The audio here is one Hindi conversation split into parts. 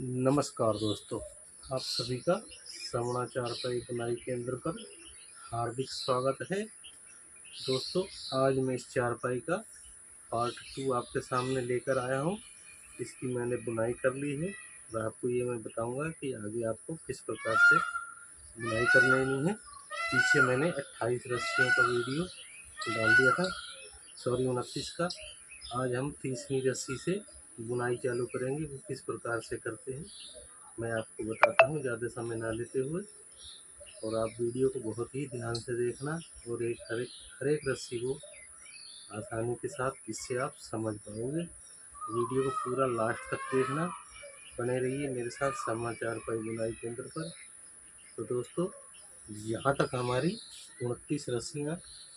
नमस्कार दोस्तों, आप सभी का श्रवणा चारपाई बुनाई केंद्र पर हार्दिक स्वागत है। दोस्तों, आज मैं इस चारपाई का पार्ट 2 आपके सामने लेकर आया हूं। इसकी मैंने बुनाई कर ली है और आपको ये मैं बताऊंगा कि आगे आपको किस प्रकार से बुनाई कर लेनी है। पीछे मैंने 28 रस्सियों का वीडियो डाल दिया था, 29 का। आज हम 30वीं रस्सी से बुनाई चालू करेंगे। वो किस प्रकार से करते हैं मैं आपको बताता हूँ, ज़्यादा समय ना लेते हुए। और आप वीडियो को बहुत ही ध्यान से देखना और हर एक रस्सी को आसानी के साथ, इससे आप समझ पाओगे। वीडियो को पूरा लास्ट तक देखना, बने रहिए मेरे साथ समाचार पाई बुनाई केंद्र पर। तो दोस्तों, यहाँ तक हमारी 29 रस्सियाँ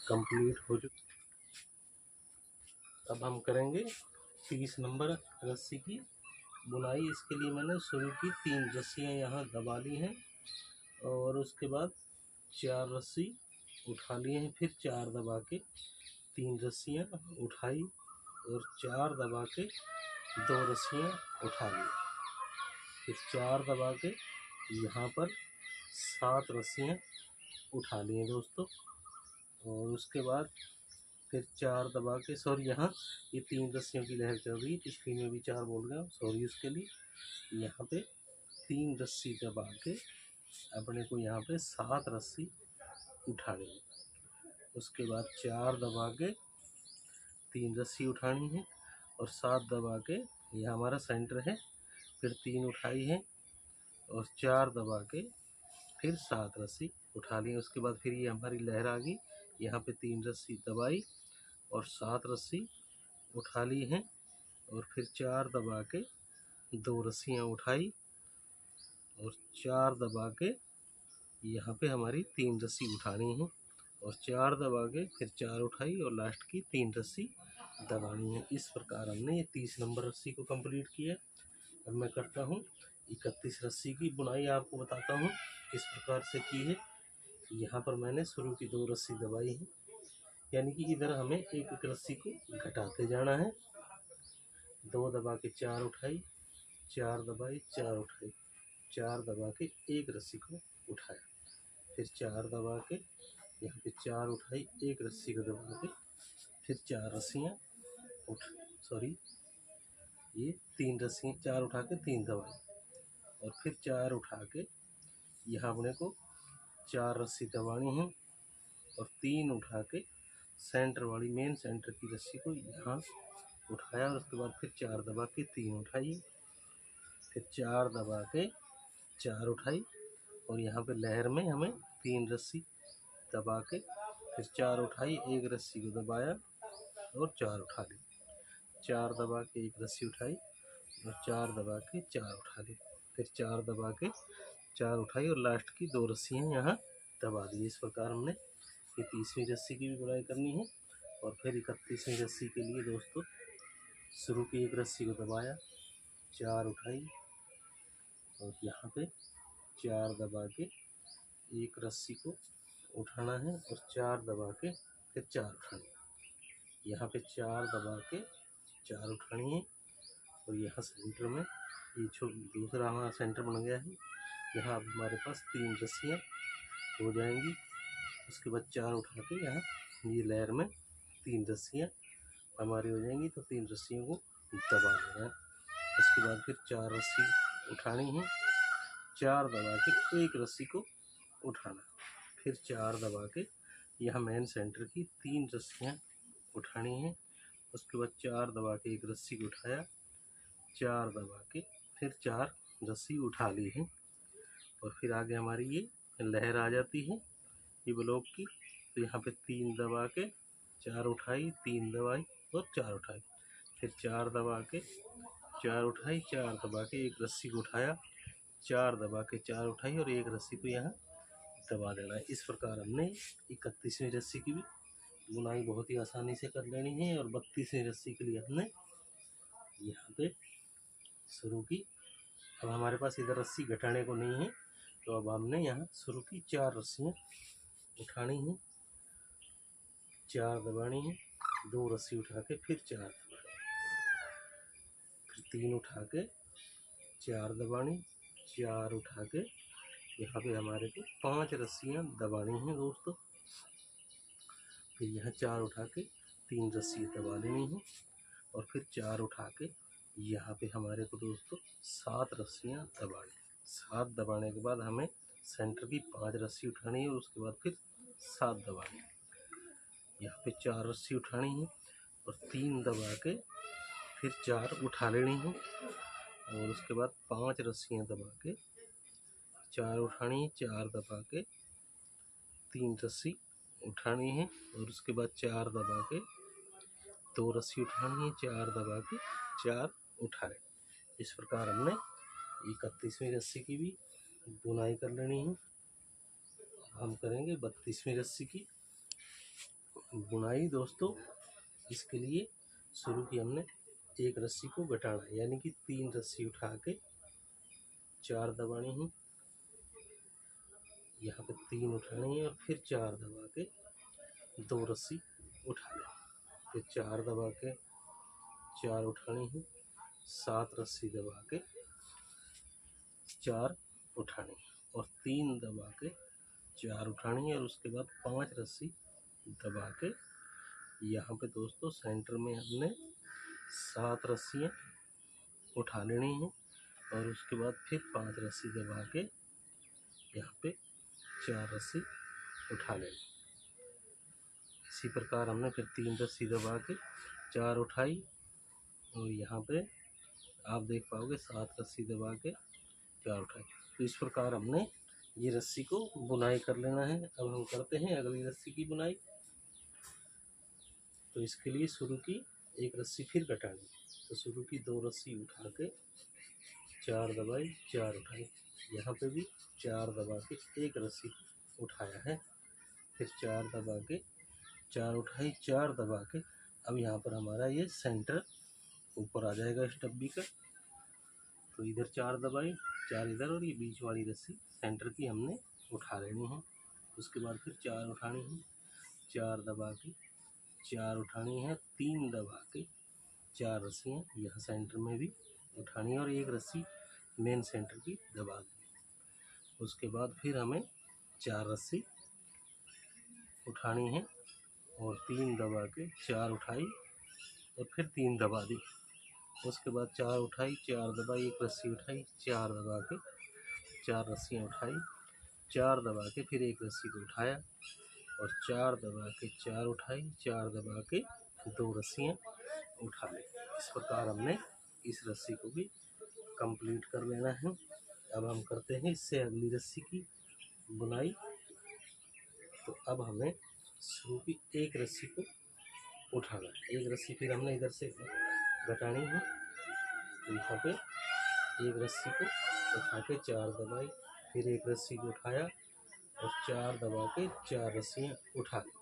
कंप्लीट हो चुकी। अब हम करेंगे 30 नंबर रस्सी की बुनाई। इसके लिए मैंने शुरू की 3 रस्सियाँ यहाँ दबा ली हैं और उसके बाद 4 रस्सी उठा लिए हैं। फिर 4 दबा के 3 रस्सियाँ उठाई और 4 दबा के 2 रस्सियाँ उठा ली। फिर 4 दबा के यहाँ पर 7 रस्सियाँ उठा ली हैं दोस्तों। और उसके बाद फिर 4 दबा के, सॉरी, यहाँ ये 3 रस्सियों की लहर चल रही है, पिछली में भी 4 बोल गया, सॉरी उसके लिए। यहाँ पे 3 रस्सी दबा के अपने को यहाँ पे 7 रस्सी उठा ली। उसके बाद 4 दबा के 3 रस्सी उठानी है और 7 दबा के, यह हमारा सेंटर है, फिर 3 उठाई है और 4 दबा के फिर 7 रस्सी उठा ली। उसके बाद फिर ये हमारी लहर आ गई, यहाँ पे 3 रस्सी दबाई और 7 रस्सी उठा ली हैं और फिर 4 दबा के 2 रस्सियाँ उठाई और 4 दबा के यहाँ पे हमारी 3 रस्सी उठानी है और 4 दबा के फिर 4 उठाई और लास्ट की 3 रस्सी दबानी है। इस प्रकार हमने ये 30 नंबर रस्सी को कंप्लीट किया। अब मैं करता हूँ 31 रस्सी की बुनाई, आपको बताता हूँ किस प्रकार से की है। यहाँ पर मैंने शुरू की 2 रस्सी दबाई है, यानी कि इधर हमें एक एक रस्सी को घटाते जाना है। 2 दबा के 4 उठाई, 4 दबाई, 4 उठाई, 4 दबा के एक रस्सी को उठाया, फिर 4 दबा के यहाँ पे 4 उठाई, एक रस्सी को दबा के फिर 4 रस्सियाँ सॉरी, ये 3 रस्सियाँ, 4 उठा के 3 दबाई और फिर 4 उठा के यहाँ अपने को 4 रस्सी दबानी है और 3 उठा के सेंटर वाली, मेन सेंटर की रस्सी को यहाँ उठाया और उसके बाद फिर 4 दबा के 3 उठाई, फिर 4 दबा के 4 उठाई और यहाँ पे लहर में हमें 3 रस्सी दबा के फिर 4 उठाई, एक रस्सी को दबाया और 4 उठा ली, 4 दबा के एक रस्सी उठाई और 4 दबा के 4 उठा ली, फिर 4 दबा के 4 उठाई और लास्ट की 2 रस्सियाँ यहाँ दबा दी। इस प्रकार हमने ये 30वीं रस्सी की भी बुनाई करनी है। और फिर 31वीं रस्सी के लिए दोस्तों, शुरू की एक रस्सी को दबाया, 4 उठाई और यहाँ पे 4 दबा के एक रस्सी को उठाना है और 4 दबा के फिर 4 उठानी है। यहाँ पे 4 दबा के 4 उठानी है और यहाँ सेंटर में ये दूसरा हमारा सेंटर बन गया है। यहाँ अब हमारे पास 3 रस्सियाँ हो जाएंगी। उसके बाद 4 उठा के यहाँ ये लहर में 3 रस्सियाँ हमारी हो जाएंगी, तो 3 रस्सियों को दबा देना है। उसके बाद फिर 4 रस्सी उठानी है, 4 दबा के एक रस्सी को उठाना, फिर 4 दबा के यहाँ मेन सेंटर की 3 रस्सियाँ उठानी है। उसके बाद 4 दबा के एक रस्सी को उठाया, 4 दबा के फिर 4 रस्सी उठा ली है और फिर आगे हमारी ये लहर आ जाती है ये ब्लॉक की। तो यहाँ पे 3 दबा के 4 उठाई, 3 दबाई और 4 उठाई, फिर 4 दबा के 4 उठाई, 4 दबा के एक रस्सी को उठाया, 4 दबा के 4 उठाई और एक रस्सी को यहाँ दबा देना है। इस प्रकार हमने 31वीं रस्सी की भी बुनाई बहुत ही आसानी से कर लेनी है। और 32वीं रस्सी के लिए हमने यहाँ पे शुरू की। अब हमारे पास इधर रस्सी घटाने को नहीं है, तो अब हमने यहाँ शुरू की 4 रस्सियाँ उठानी है, 4 दबानी है, 2 रस्सी उठा के फिर 4 दबानी, फिर 3 उठा के 4 दबानी, 4 उठा के यहाँ पे हमारे को 5 रस्सियाँ दबानी हैं दोस्तों। फिर यहाँ 4 उठा के 3 रस्सी दबा लेनी है और फिर 4 उठा के यहाँ पे हमारे को दोस्तों 7 रस्सियाँ दबानी। 7 दबाने के बाद हमें सेंटर की 5 रस्सी उठानी है और उसके बाद फिर 7 दबानी। यहाँ पे 4 रस्सी उठानी है और 3 दबा के फिर 4 उठा लेनी है और उसके बाद 5 रस्सियाँ दबा के 4 उठानी है, 4 दबा के 3 रस्सी उठानी है और उसके बाद 4 दबा के 2 रस्सी उठानी है, 4 दबा के 4 उठा लें। इस प्रकार हमने 31वीं रस्सी की भी बुनाई कर लेनी है। हम करेंगे 32वीं रस्सी की बुनाई दोस्तों। इसके लिए शुरू की हमने एक रस्सी को घटाना है, यानी कि 3 रस्सी उठा के 4 दबानी है, यहाँ पे 3 उठानी है और फिर 4 दबा के 2 रस्सी उठा लें। फिर 4 दबा के 4 उठानी है, 7 रस्सी दबा के 4 उठानी है और 3 दबा के 4 उठानी है और उसके बाद 5 रस्सी दबा के यहाँ पे दोस्तों सेंटर में हमने 7 रस्सियाँ उठा लेनी है और उसके बाद फिर 5 रस्सी दबा के यहाँ पे 4 रस्सी उठा लेनी। इसी प्रकार हमने फिर 3 रस्सी दबा के 4 उठाई और यहाँ पे आप देख पाओगे 7 रस्सी दबा के 4 उठाई। तो इस प्रकार हमने ये रस्सी को बुनाई कर लेना है। अब हम करते हैं अगली रस्सी की बुनाई। तो इसके लिए शुरू की एक रस्सी फिर घटानी। तो शुरू की 2 रस्सी उठा के 4 दबाई, 4 उठाई। यहाँ पे भी 4 दबा के एक रस्सी उठाया है, फिर 4 दबा के 4 उठाई, 4 दबा के अब यहाँ पर हमारा ये सेंटर ऊपर आ जाएगा इस डब्बी का। तो इधर 4 दबाई, 4 इधर और ये बीच वाली रस्सी सेंटर की हमने उठा लेनी है। उसके बाद फिर 4 उठानी है, 4 दबा के 4 उठानी है, 3 दबा के 4 रस्सियाँ यहाँ सेंटर में भी उठानी है और एक रस्सी मेन सेंटर की दबा देनी। उसके बाद फिर हमें 4 रस्सी उठानी है और 3 दबा के 4 उठाई और फिर 3 दबा दी। उसके बाद 4 उठाई, 4 दबाई, एक रस्सी उठाई, 4 दबा के 4 रस्सियाँ उठाई, 4 दबा के फिर एक रस्सी को उठाया और 4 दबा के 4 उठाई, 4 दबा के 2 रस्सियाँ उठा ली। इस प्रकार हमने इस रस्सी को भी कंप्लीट कर लेना है। अब हम करते हैं इससे अगली रस्सी की बुनाई। तो अब हमें शुरू की एक रस्सी को उठाना है। एक रस्सी फिर हमने इधर से घटानी है। तो यहाँ पे एक रस्सी को उठा के 4 दबाई, फिर एक रस्सी को उठाया और 4 दबा के 4 रस्सियाँ उठा ली।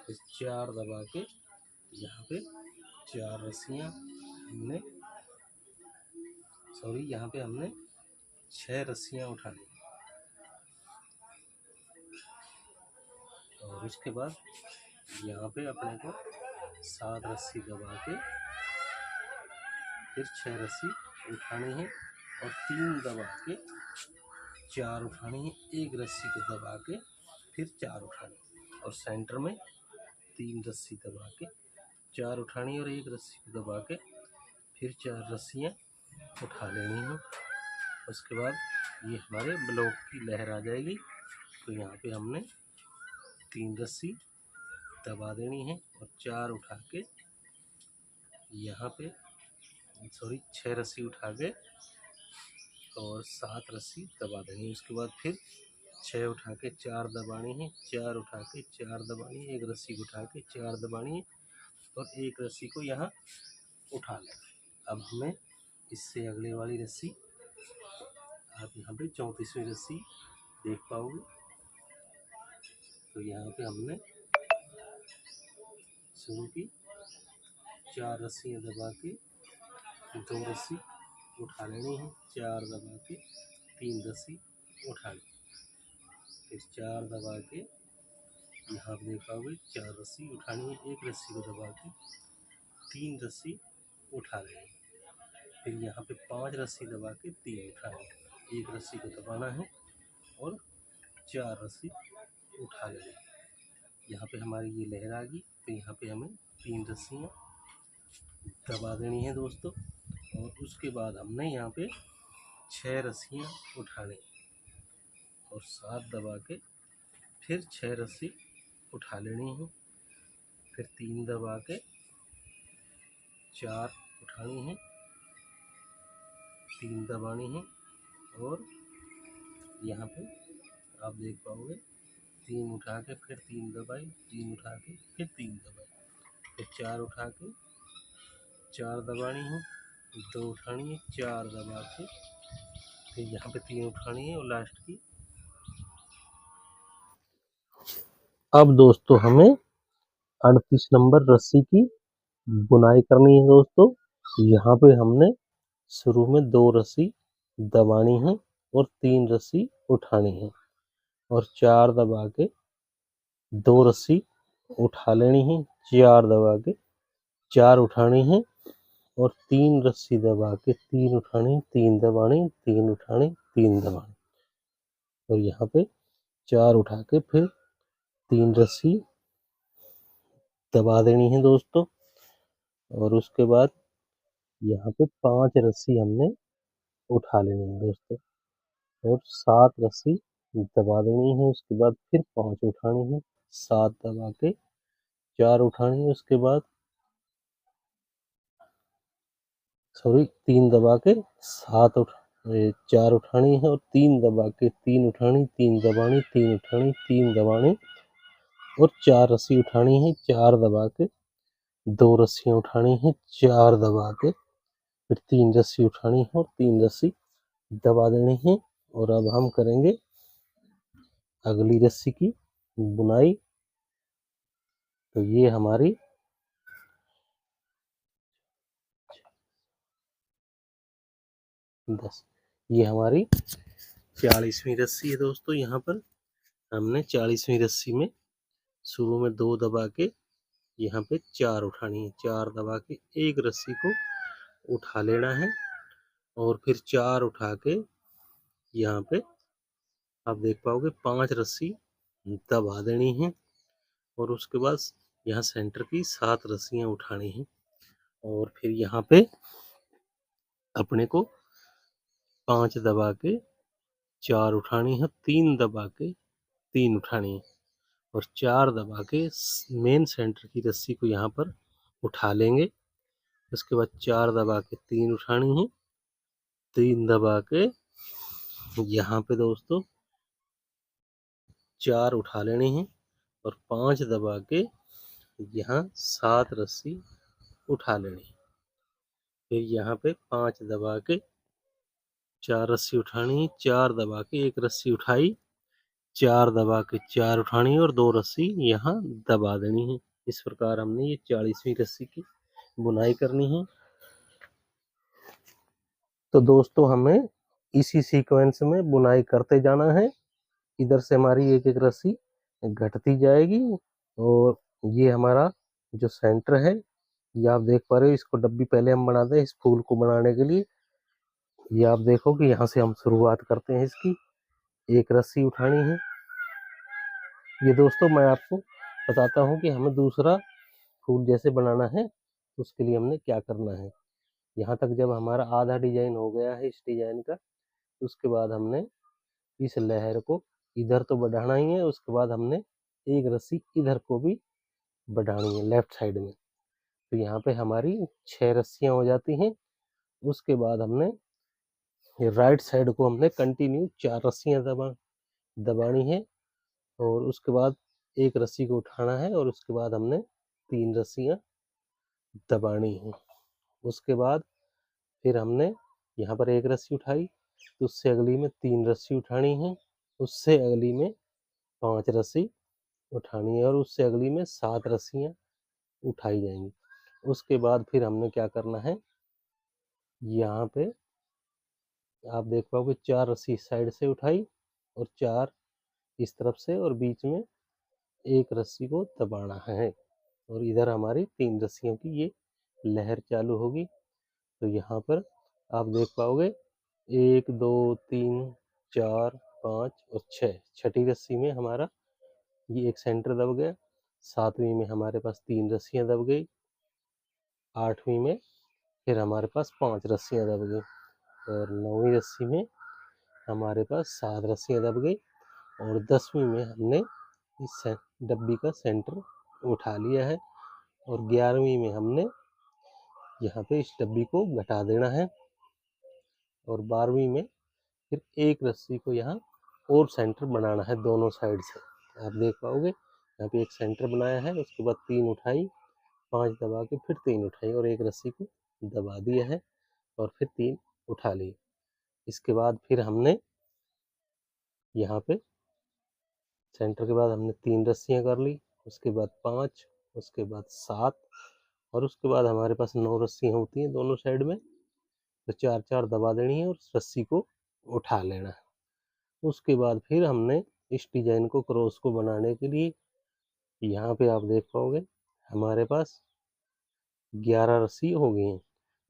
फिर 4 दबा के यहाँ पे 4 रस्सियाँ हमने यहाँ पे हमने 6 रस्सियाँ उठा ली और उसके बाद यहाँ पे अपने को 7 रस्सी दबा के फिर 6 रस्सी उठानी है और 3 दबा के 4 उठानी है, एक रस्सी को दबा के फिर 4 उठानी और सेंटर में 3 रस्सी दबा के 4 उठानी और एक रस्सी को दबा के फिर 4 रस्सियाँ उठा लेनी है। उसके बाद ये हमारे ब्लॉक की लहर आ जाएगी। तो यहाँ पे हमने 3 रस्सी दबा देनी है और 4 उठा के यहाँ पे 6 रस्सी उठा के और 7 रस्सी दबा देनी है। उसके बाद फिर 6 उठा के 4 दबानी है, 4 उठा के 4 दबानी है, एक रस्सी को उठा के 4 दबानी है और एक रस्सी को यहाँ उठा लें। अब हमें इससे अगले वाली रस्सी आप यहाँ पे 34वीं रस्सी देख पाओगे। तो यहाँ पे हमने शुरू की 4 रस्सियाँ दबा के 2 रस्सी उठा लेनी है, 4 दबा के 3 रस्सी उठा ली, फिर 4 दबा के यहाँ पे देखोगे 4 रस्सी उठानी है, एक रस्सी को दबा के 3 रस्सी उठा लेनी। फिर यहाँ पे 5 रस्सी दबा के 3 उठाएंगे, एक रस्सी को दबाना है और 4 रस्सी उठा लेंगे। यहाँ पे हमारी ये लहर आ गई, तो यहाँ पे हमें 3 रस्सियाँ दबा देनी है दोस्तों। और उसके बाद हमने यहाँ पे 6 रस्सियाँ उठानी और 7 दबा के फिर 6 रस्सी उठा लेनी है, फिर 3 दबा के 4 उठानी है, 3 दबानी है और यहाँ पे आप देख पाओगे 3 उठा के फिर 3 दबाई, 3 उठा के फिर 3 दबाई, फिर 4 उठा के 4 दबानी है, 2 उठानी है, 4 दबा के फिर यहाँ पे 3 उठानी है और लास्ट की। अब दोस्तों हमें 38 नंबर रस्सी की बुनाई करनी है दोस्तों। यहाँ पे हमने शुरू में 2 रस्सी दबानी है और 3 रस्सी उठानी है और 4 दबा के 2 रस्सी उठा लेनी है, 4 दबा के 4 उठानी है और 3 रस्सी दबा के 3 उठानी, 3 दबानी, 3 उठानी, 3 दबानी और यहाँ पे 4 उठा के फिर 3 रस्सी दबा देनी है दोस्तों। और उसके बाद यहाँ पे 5 रस्सी हमने उठा लेनी है दोस्तों और 7 रस्सी दबा देनी है। उसके बाद फिर 5 उठानी है, 7 दबा के 4 उठानी है, उसके बाद 3 दबा के 4 उठानी है और 3 दबा के 3 उठानी, 3 दबानी, 3 उठानी, 3 दबानी और 4 रस्सी उठानी है, 4 दबा के 2 रस्सियाँ उठानी है, 4 दबा के फिर 3 रस्सी उठानी है और 3 रस्सी दबा देनी है। और अब हम करेंगे अगली रस्सी की बुनाई। तो ये हमारी ये हमारी 40वीं रस्सी है दोस्तों। यहाँ पर हमने 40वीं रस्सी में शुरू में 2 दबा के यहाँ पे 4 उठानी है, 4 दबा के एक रस्सी को उठा लेना है और फिर 4 उठा के यहाँ पे आप देख पाओगे 5 रस्सी दबा देनी है और उसके बाद यहाँ सेंटर की 7 रस्सियाँ उठानी है और फिर यहाँ पे अपने को 5 दबा के 4 उठानी है, 3 दबा के 3 उठानी है और 4 दबा के मेन सेंटर की रस्सी को यहाँ पर उठा लेंगे। उसके बाद 4 दबा के 3 उठानी है, 3 दबा के यहाँ पे दोस्तों 4 उठा लेनी है और 5 दबा के यहाँ 7 रस्सी उठा लेनी है। फिर यहाँ पे 5 दबा के 4 रस्सी उठानी है, 4 दबा के एक रस्सी उठाई, 4 दबा के 4 उठानी है और 2 रस्सी यहाँ दबा देनी है। इस प्रकार हमने ये 40वीं रस्सी की बुनाई करनी है। तो दोस्तों हमें इसी सीक्वेंस में बुनाई करते जाना है। इधर से हमारी एक एक रस्सी घटती जाएगी और ये हमारा जो सेंटर है ये आप देख पा रहे हो। इसको डब्बी पहले हम बनाते हैं इस फूल को बनाने के लिए। ये आप देखो कि यहाँ से हम शुरुआत करते हैं इसकी। एक रस्सी उठानी है। ये दोस्तों मैं आपको बताता हूँ कि हमें दूसरा फूल जैसे बनाना है उसके लिए हमने क्या करना है। यहाँ तक जब हमारा आधा डिजाइन हो गया है इस डिजाइन का, उसके बाद हमने इस लहर को इधर तो बढ़ाना ही है। उसके बाद हमने एक रस्सी इधर को भी बढ़ानी है लेफ्ट साइड में। तो यहाँ पे हमारी 6 रस्सियाँ हो जाती हैं। उसके बाद हमने राइट साइड को हमने कंटिन्यू 4 रस्सियाँ दबानी है और उसके बाद एक रस्सी को उठाना है और उसके बाद हमने 3 रस्सियाँ दबानी है। उसके बाद फिर हमने यहाँ पर एक रस्सी उठाई, उससे अगली में 3 रस्सी उठानी है, उससे अगली में 5 रस्सी उठानी है और उससे अगली में 7 रस्सियाँ उठाई जाएंगी। उसके बाद फिर हमने क्या करना है, यहाँ पे आप देख पाओगे 4 रस्सी इस साइड से उठाई और 4 इस तरफ से और बीच में एक रस्सी को दबाना है और इधर हमारी 3 रस्सियों की ये लहर चालू होगी। तो यहाँ पर आप देख पाओगे 1 2 3 4 5 और 6, छठी रस्सी में हमारा ये एक सेंटर दब गया। 7वीं में हमारे पास 3 रस्सियां दब गई। 8वीं में फिर हमारे पास 5 रस्सियां दब गई और 9वीं रस्सी में हमारे पास 7 रस्सियां दब गई और 10वीं में हमने इस डब्बी का सेंटर उठा लिया है और 11वीं में हमने यहाँ पे इस डब्बी को घटा देना है और 12वीं में फिर एक रस्सी को यहाँ और सेंटर बनाना है दोनों साइड से। आप देख पाओगे यहाँ पे एक सेंटर बनाया है, उसके बाद 3 उठाई, 5 दबा के फिर 3 उठाई और एक रस्सी को दबा दिया है और फिर 3 उठा ली। इसके बाद फिर हमने यहाँ पे सेंटर के बाद हमने 3 रस्सियाँ कर ली, उसके बाद 5, उसके बाद 7 और उसके बाद हमारे पास 9 रस्सियाँ होती हैं दोनों साइड में, तो 4-4 दबा देनी है और रस्सी को उठा लेना है। उसके बाद फिर हमने इस डिजाइन को क्रॉस को बनाने के लिए यहाँ पे आप देख पाओगे हमारे पास 11 रस्सी हो गई हैं।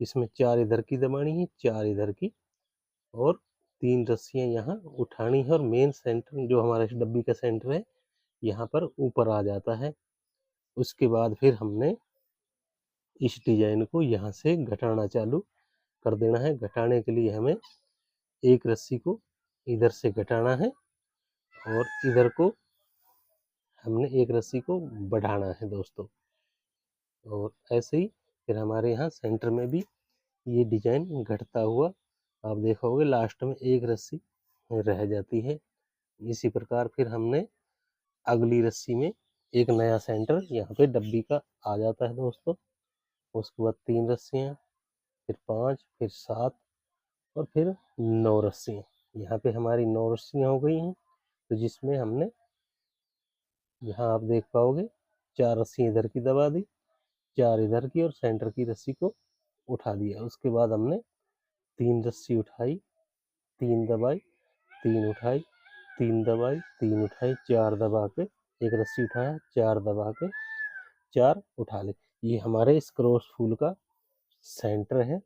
इसमें 4 इधर की दबानी है, 4 इधर की और 3 रस्सियाँ यहाँ उठानी है और मेन सेंटर जो हमारा इस डब्बी का सेंटर है यहाँ पर ऊपर आ जाता है। उसके बाद फिर हमने इस डिजाइन को यहाँ से घटाना चालू कर देना है। घटाने के लिए हमें एक रस्सी को इधर से घटाना है और इधर को हमने एक रस्सी को बढ़ाना है दोस्तों। और ऐसे ही फिर हमारे यहाँ सेंटर में भी ये डिजाइन घटता हुआ आप देखोगे लास्ट में एक रस्सी रह जाती है। इसी प्रकार फिर हमने अगली रस्सी में एक नया सेंटर यहाँ पे डब्बी का आ जाता है दोस्तों। उसके बाद 3 रस्सियाँ, फिर 5, फिर 7 और फिर 9 रस्सियाँ। यहाँ पे हमारी 9 रस्सियाँ हो गई हैं, तो जिसमें हमने यहाँ आप देख पाओगे 4 रस्सियाँ इधर की दबा दी, 4 इधर की और सेंटर की रस्सी को उठा दिया। उसके बाद हमने 3 रस्सी उठाई, 3 दबाई, 3 उठाई, 3 दबाई, 3 उठाई, 4 दबा के एक रस्सी उठाया, 4 दबा के 4 उठा ले। ये हमारे इस क्रॉस फूल का सेंटर है।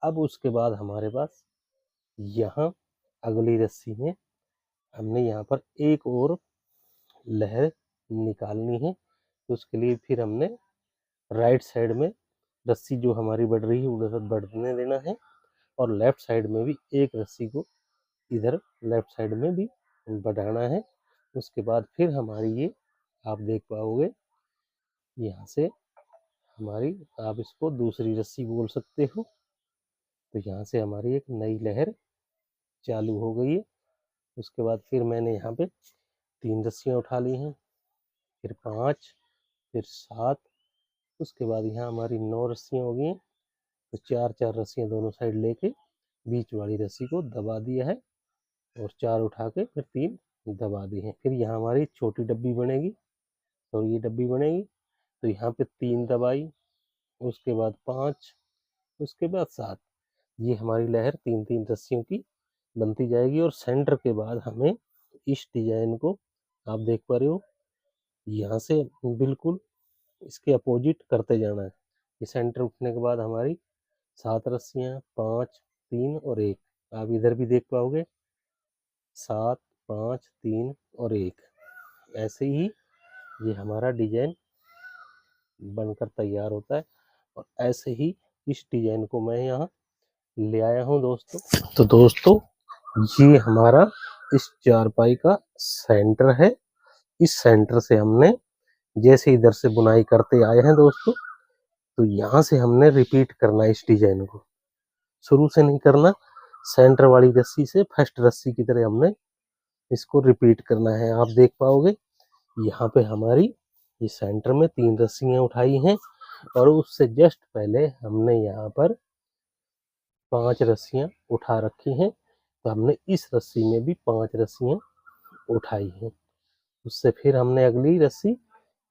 अब उसके बाद हमारे पास यहाँ अगली रस्सी में हमने यहाँ पर एक और लहर निकालनी है, तो उसके लिए फिर हमने राइट साइड में रस्सी जो हमारी बढ़ रही है उधर बढ़ने देना है और लेफ्ट साइड में भी एक रस्सी को इधर लेफ्ट साइड में भी बढ़ाना है। उसके बाद फिर हमारी ये आप देख पाओगे यहाँ से हमारी, आप इसको दूसरी रस्सी बोल सकते हो, तो यहाँ से हमारी एक नई लहर चालू हो गई है। उसके बाद फिर मैंने यहाँ पे 3 रस्सियाँ उठा ली हैं, फिर 5, फिर 7, उसके बाद यहाँ हमारी 9 रस्सियाँ हो गई हैं, तो 4-4 रस्सियाँ दोनों साइड लेके बीच वाली रस्सी को दबा दिया है और 4 उठा के फिर 3 दबा दी है। फिर यहाँ हमारी छोटी डब्बी बनेगी और ये डब्बी बनेगी, तो यहाँ पे 3 दबाई, उसके बाद 5, उसके बाद 7, ये हमारी लहर 3-3 रस्सियों की बनती जाएगी। और सेंटर के बाद हमें इस डिजाइन को आप देख पा रहे हो यहाँ से बिल्कुल इसके अपोजिट करते जाना है। ये सेंटर उठने के बाद हमारी 7 रस्सियाँ, 5, 3 और 1, आप इधर भी देख पाओगे 7, 5, 3 और 1। ऐसे ही ये हमारा डिजाइन बनकर तैयार होता है और ऐसे ही इस डिजाइन को मैं यहाँ ले आया हूँ दोस्तों। तो दोस्तों ये हमारा इस चारपाई का सेंटर है। इस सेंटर से हमने जैसे इधर से बुनाई करते आए हैं दोस्तों, तो यहाँ से हमने रिपीट करना है इस डिजाइन को, शुरू से नहीं करना, सेंटर वाली रस्सी से फर्स्ट रस्सी की तरह हमने इसको रिपीट करना है। आप देख पाओगे यहाँ पे हमारी ये सेंटर में 3 रस्सियाँ उठाई हैं और उससे जस्ट पहले हमने यहाँ पर 5 रस्सियाँ उठा रखी हैं, तो हमने इस रस्सी में भी 5 रस्सियाँ उठाई हैं। उससे फिर हमने अगली रस्सी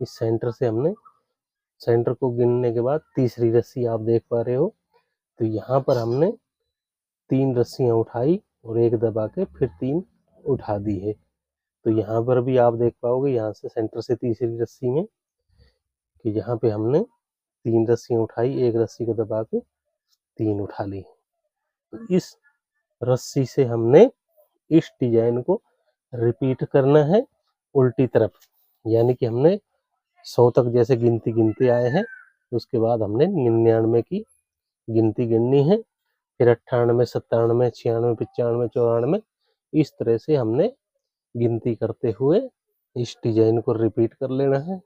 इस सेंटर से हमने सेंटर को गिनने के बाद तीसरी रस्सी आप देख पा रहे हो, तो यहाँ पर हमने 3 रस्सियाँ उठाई और एक दबा के फिर 3 उठा दी है। तो यहाँ पर भी आप देख पाओगे यहाँ से सेंटर से तीसरी रस्सी में कि यहाँ पे हमने 3 रस्सियाँ उठाई, एक रस्सी को दबा के 3 उठा ली। तो इस रस्सी से हमने इस डिजाइन को रिपीट करना है उल्टी तरफ, यानी कि हमने 100 तक जैसे गिनते आए हैं, उसके बाद हमने 99 की गिनती गिननी है, फिर 98, 97, 96, 95, 94, इस तरह से हमने गिनती करते हुए इस डिजाइन को रिपीट कर लेना है।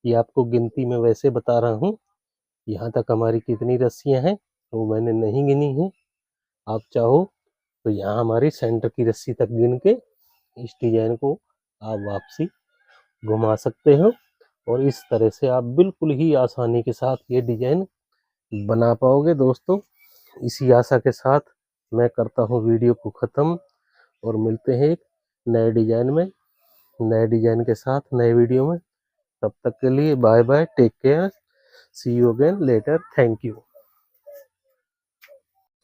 ये आपको गिनती में वैसे बता रहा हूँ, यहाँ तक हमारी कितनी रस्सियाँ हैं वो मैंने नहीं गिनी है। आप चाहो तो यहाँ हमारी सेंटर की रस्सी तक गिन के इस डिजाइन को आप वापसी घुमा सकते हो, और इस तरह से आप बिल्कुल ही आसानी के साथ ये डिजाइन बना पाओगे। दोस्तों, इसी आशा के साथ मैं करता हूँ वीडियो को ख़त्म, और मिलते हैं एक नए डिजाइन में, नए डिजाइन के साथ नए वीडियो में। तब तक के लिए bye bye, take care, see you again later, thank you.